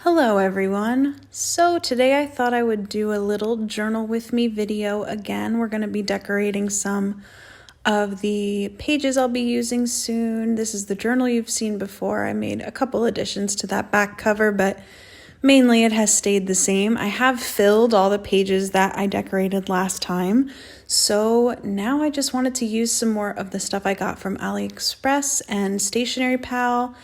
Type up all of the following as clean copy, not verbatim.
Hello everyone. So today I thought I would do a little journal with me video again. We're going to be decorating some of the pages I'll be using soon. This is the journal you've seen before. I made a couple additions to that back cover, but mainly it has stayed the same. I have filled all the pages that I decorated last time. So now I just wanted to use some more of the stuff I got from AliExpress and Stationery Pal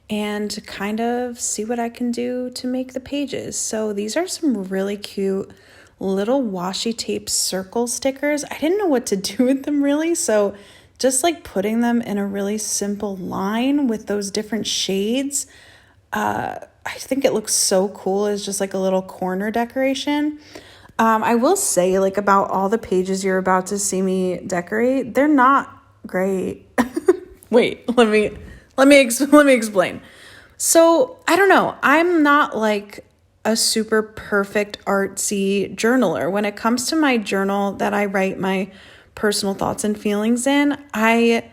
and kind of see what I can do to make the pages. So these are some really cute little washi tape circle stickers. I didn't know what to do with them really, so just like putting them in a really simple line with those different shades, I think it looks so cool as just like a little corner decoration. I will say, like, about all the pages you're about to see me decorate, they're not great. Wait, let me explain. So, I don't know. I'm not like a super perfect artsy journaler. When it comes to my journal that I write my personal thoughts and feelings in, I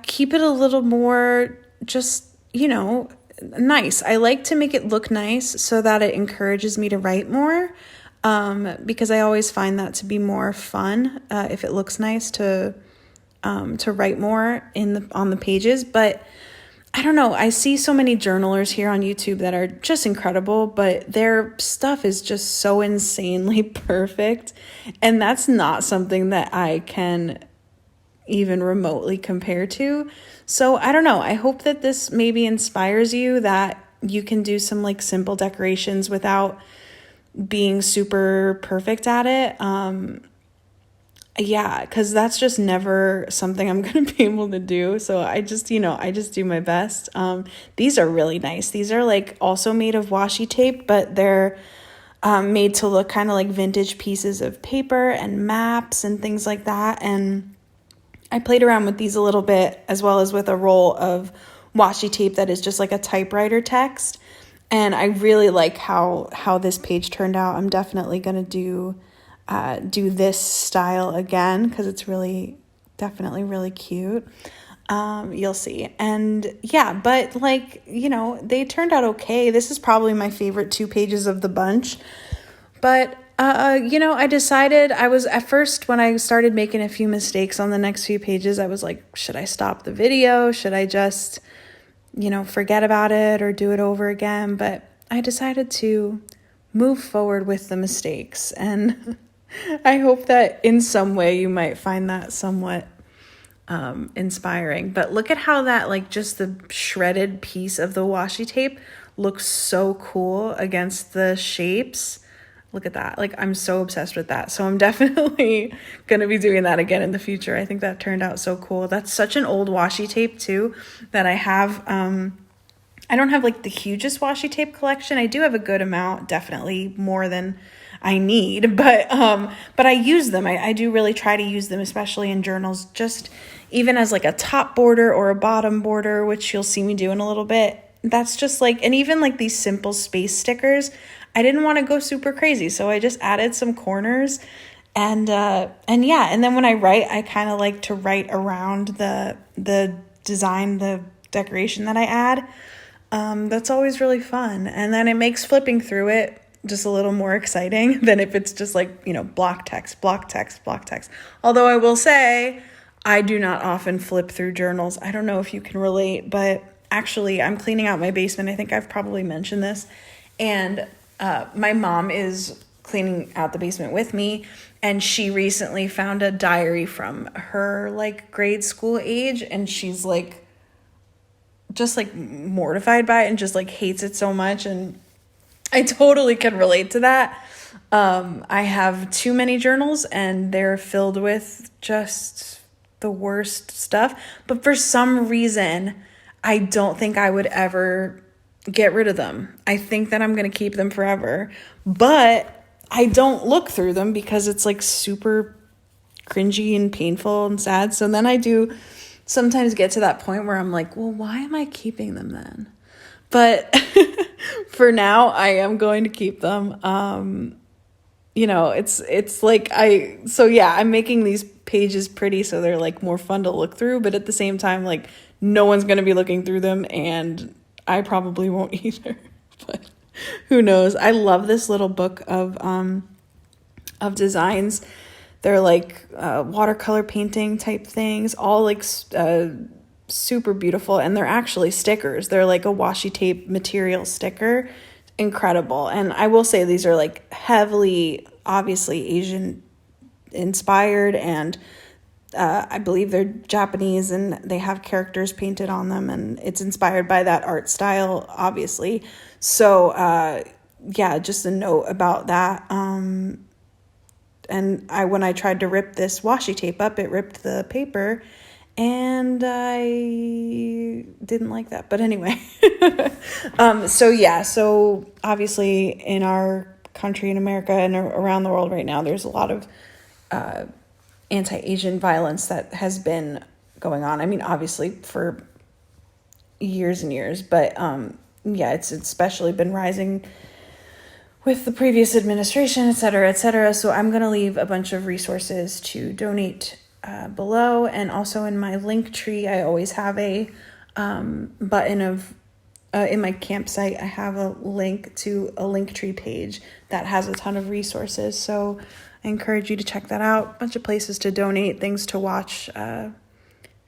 keep it a little more just, nice. I like to make it look nice so that it encourages me to write more. Because I always find that to be more fun if it looks nice to write more on the pages. But I don't know, I see so many journalers here on YouTube that are just incredible, but their stuff is just so insanely perfect, and that's not something that I can even remotely compare to. So I don't know, I hope that this maybe inspires you, that you can do some like simple decorations without being super perfect at it. Because that's just never something I'm going to be able to do. So I just do my best. These are really nice. These are like also made of washi tape, but they're made to look kind of like vintage pieces of paper and maps and things like that. And I played around with these a little bit, as well as with a roll of washi tape that is just like a typewriter text. And I really like how this page turned out. I'm definitely going to do this style again because it's definitely really cute. You'll see. And yeah, but they turned out okay. This is probably my favorite 2 pages of the bunch. But, I decided at first when I started making a few mistakes on the next few pages, I was like, should I stop the video? Should I just forget about it or do it over again? But I decided to move forward with the mistakes, and I hope that in some way you might find that somewhat inspiring. But look at how that, just the shredded piece of the washi tape looks so cool against the shapes. Look at that. I'm so obsessed with that. So I'm definitely going to be doing that again in the future. I think that turned out so cool. That's such an old washi tape too that I have. I don't have the hugest washi tape collection. I do have a good amount, definitely more than I need, but I use them. I do really try to use them, especially in journals, just even as a top border or a bottom border, which you'll see me do in a little bit. That's just and even these simple space stickers, I didn't want to go super crazy, so I just added some corners, and then when I write, I kind of like to write around the design, the decoration that I add. That's always really fun, and then it makes flipping through it just a little more exciting than if it's just block text. Although I will say, I do not often flip through journals. I don't know if you can relate, but actually I'm cleaning out my basement. I think I've probably mentioned this, and my mom is cleaning out the basement with me, and she recently found a diary from her grade school age, and she's just mortified by it and just hates it so much. And I totally can relate to that. I have too many journals, and they're filled with just the worst stuff, but for some reason I don't think I would ever get rid of them. I think that I'm going to keep them forever, but I don't look through them because it's super cringy and painful and sad. So then I do sometimes get to that point where I'm like, well, why am I keeping them then? But for now, I am going to keep them. I'm making these pages pretty so they're more fun to look through, but at the same time, no one's going to be looking through them, and I probably won't either. But who knows? I love this little book of designs. They're like watercolor painting type things, all like super beautiful, and they're actually stickers. They're like a washi tape material sticker. Incredible. And I will say these are like heavily, obviously Asian inspired, and I believe they're Japanese, and they have characters painted on them, and it's inspired by that art style, obviously. So yeah, just a note about that. And when I tried to rip this washi tape up, it ripped the paper, and I didn't like that. But anyway, so yeah, so obviously in our country, in America, and around the world right now, there's a lot of anti-Asian violence that has been going on. I mean, obviously for years and years, but yeah, it's especially been rising with the previous administration, et cetera, et cetera. So I'm going to leave a bunch of resources to donate below. And also in my link tree, I always have a button of, in my campsite, I have a link to a link tree page that has a ton of resources. So I encourage you to check that out. A bunch of places to donate, things to watch,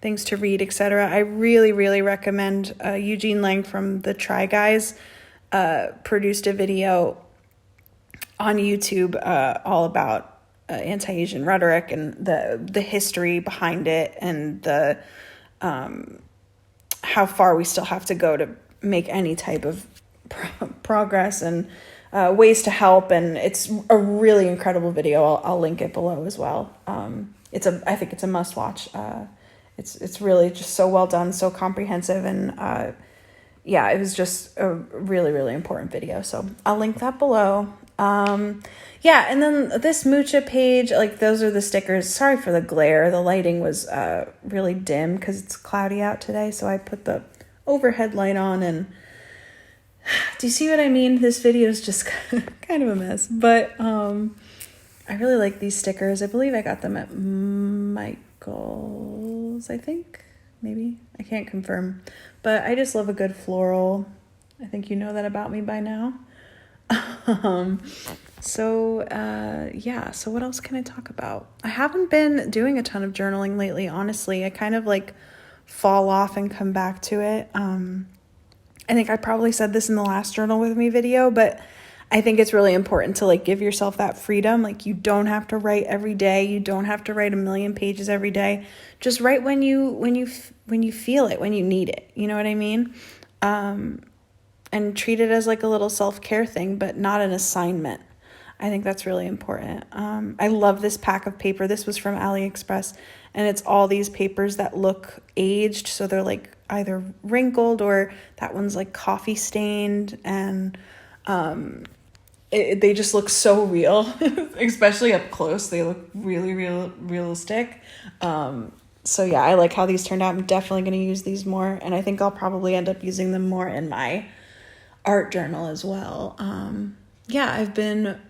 things to read, etc. I really, really recommend Eugene Lang from the Try Guys produced a video on YouTube all about anti-Asian rhetoric and the history behind it, and the how far we still have to go to make any type of progress, and ways to help. And it's a really incredible video. I'll link it below as well. I think it's a must watch. It's really just so well done, so comprehensive, and yeah, it was just a really, really important video. So I'll link that below. Yeah, and then this Mucha page, like those are the stickers. Sorry for the glare. The lighting was really dim because it's cloudy out today, so I put the overhead light on. And do you see what I mean? This video is just kind of a mess, but I really like these stickers. I believe I got them at Michael's, I think. Maybe. I can't confirm. But I just love a good floral. I think you know that about me by now. So what else can I talk about? I haven't been doing a ton of journaling lately, honestly. I kind of like fall off and come back to it. I think I probably said this in the last journal with me video, but I think it's really important to like give yourself that freedom. Like, you don't have to write every day. You don't have to write 1,000,000 pages every day. Just write when you feel it, when you need it. You know what I mean? And treat it as like a little self-care thing, but not an assignment. I think that's really important. I love this pack of paper. This was from AliExpress, and it's all these papers that look aged. So they're like either wrinkled, or that one's like coffee stained, and they just look so real, especially up close. They look really, realistic. So yeah, I like how these turned out. I'm definitely going to use these more, and I think I'll probably end up using them more in my art journal as well. Yeah, I've been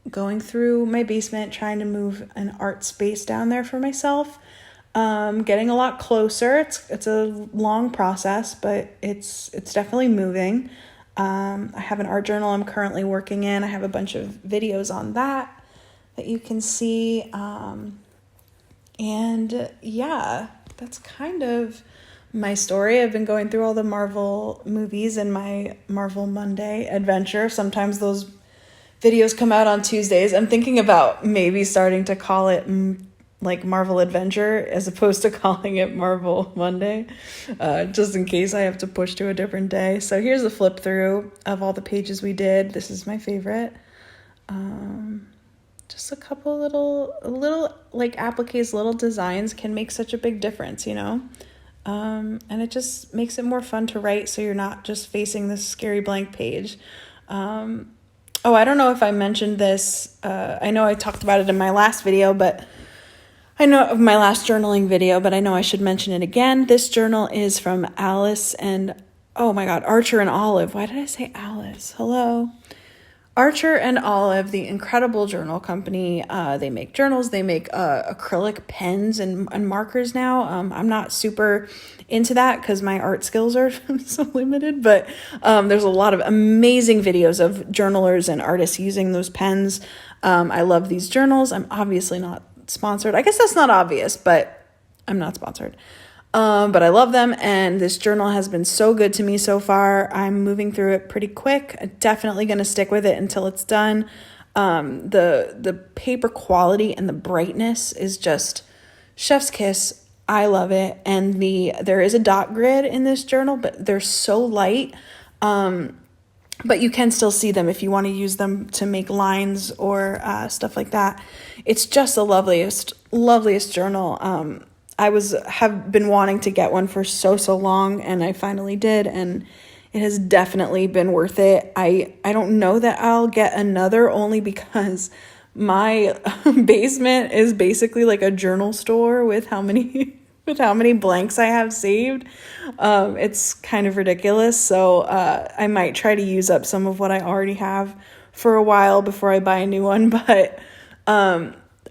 going through my basement, trying to move an art space down there for myself. Getting a lot closer. It's a long process, but it's definitely moving. I have an art journal I'm currently working in. I have a bunch of videos on that you can see. And yeah, that's kind of my story. I've been going through all the Marvel movies in my Marvel Monday adventure. Sometimes those videos come out on Tuesdays. I'm thinking about maybe starting to call it like Marvel Adventure as opposed to calling it Marvel Monday, just in case I have to push to a different day. So here's a flip through of all the pages we did. This is my favorite. Just a couple little like appliques, little designs can make such a big difference, you know? And it just makes it more fun to write, so you're not just facing this scary blank page. Oh, I don't know if I mentioned this. I know I talked about it in my last video, but I know of my last journaling video, but I know I should mention it again. This journal is from Alice and, oh my God, Archer and Olive. Why did I say Alice? Hello? Archer and Olive, the incredible journal company, they make journals, they make acrylic pens and markers now. I'm not super into that because my art skills are so limited, but there's a lot of amazing videos of journalers and artists using those pens. I love these journals. I'm obviously not sponsored. I guess that's not obvious, but I'm not sponsored. But I love them, and this journal has been so good to me so far. I'm moving through it pretty quick. I'm definitely going to stick with it until it's done. The paper quality and the brightness is just chef's kiss. I love it. And there is a dot grid in this journal, but they're so light. But you can still see them if you want to use them to make lines or stuff like that. It's just the loveliest journal. I have been wanting to get one for so long, and I finally did, and it has definitely been worth it. I don't know that I'll get another, only because my basement is basically like a journal store with how many blanks I have saved. It's kind of ridiculous, so I might try to use up some of what I already have for a while before I buy a new one, but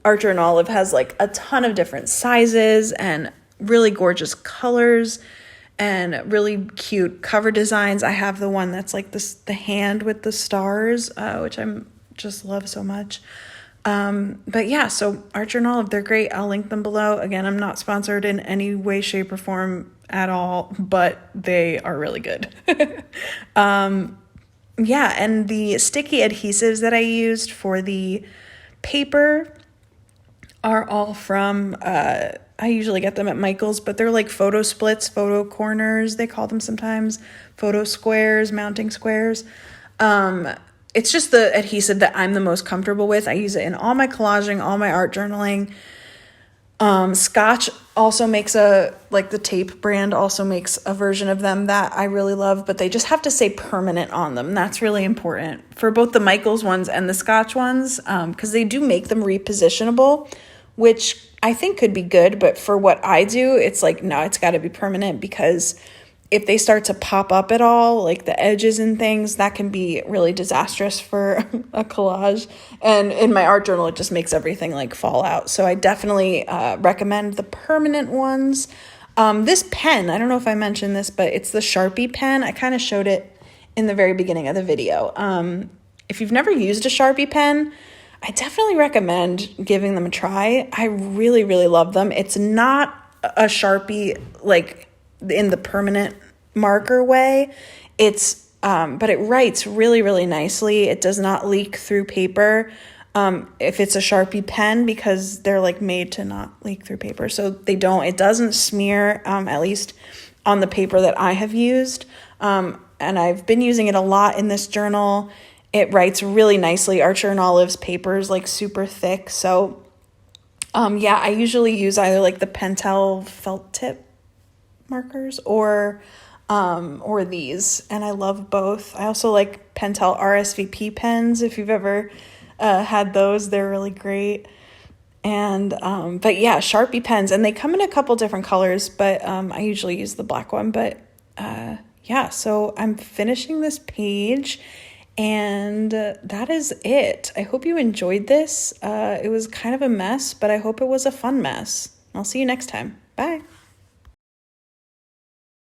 Archer and Olive has like a ton of different sizes and really gorgeous colors and really cute cover designs. I have the one that's like the hand with the stars, which I'm just love so much. But yeah, so Archer and Olive, they're great. I'll link them below. Again, I'm not sponsored in any way, shape, or form at all, but they are really good. Yeah, and the sticky adhesives that I used for the paper are all from, I usually get them at Michael's, but they're like photo splits, photo corners, they call them sometimes, photo squares, mounting squares. It's just the adhesive that I'm the most comfortable with. I use it in all my collaging, all my art journaling. Scotch also makes the tape brand also makes a version of them that I really love, but they just have to say permanent on them. That's really important for both the Michael's ones and the Scotch ones, because they do make them repositionable, which I think could be good, but for what I do, it's like, no, it's got to be permanent, because if they start to pop up at all, like the edges and things, that can be really disastrous for a collage. And in my art journal, it just makes everything like fall out. So I definitely recommend the permanent ones. This pen, I don't know if I mentioned this, but it's the Sharpie pen. I kind of showed it in the very beginning of the video. If you've never used a Sharpie pen, I definitely recommend giving them a try. I really, really love them. It's not a Sharpie like in the permanent marker way. It's but it writes really, really nicely. It does not leak through paper if it's a Sharpie pen, because they're like made to not leak through paper. So it doesn't smear, at least on the paper that I have used. And I've been using it a lot in this journal. It writes really nicely. Archer and Olive's paper is like super thick. So yeah, I usually use either like the Pentel felt tip markers or these, and I love both. I also like Pentel RSVP pens. If you've ever had those, they're really great. And but yeah, Sharpie pens, and they come in a couple different colors, but I usually use the black one. But yeah, so I'm finishing this page, and that is it. I hope you enjoyed this. It was kind of a mess, but I hope it was a fun mess. I'll see you next time. Bye.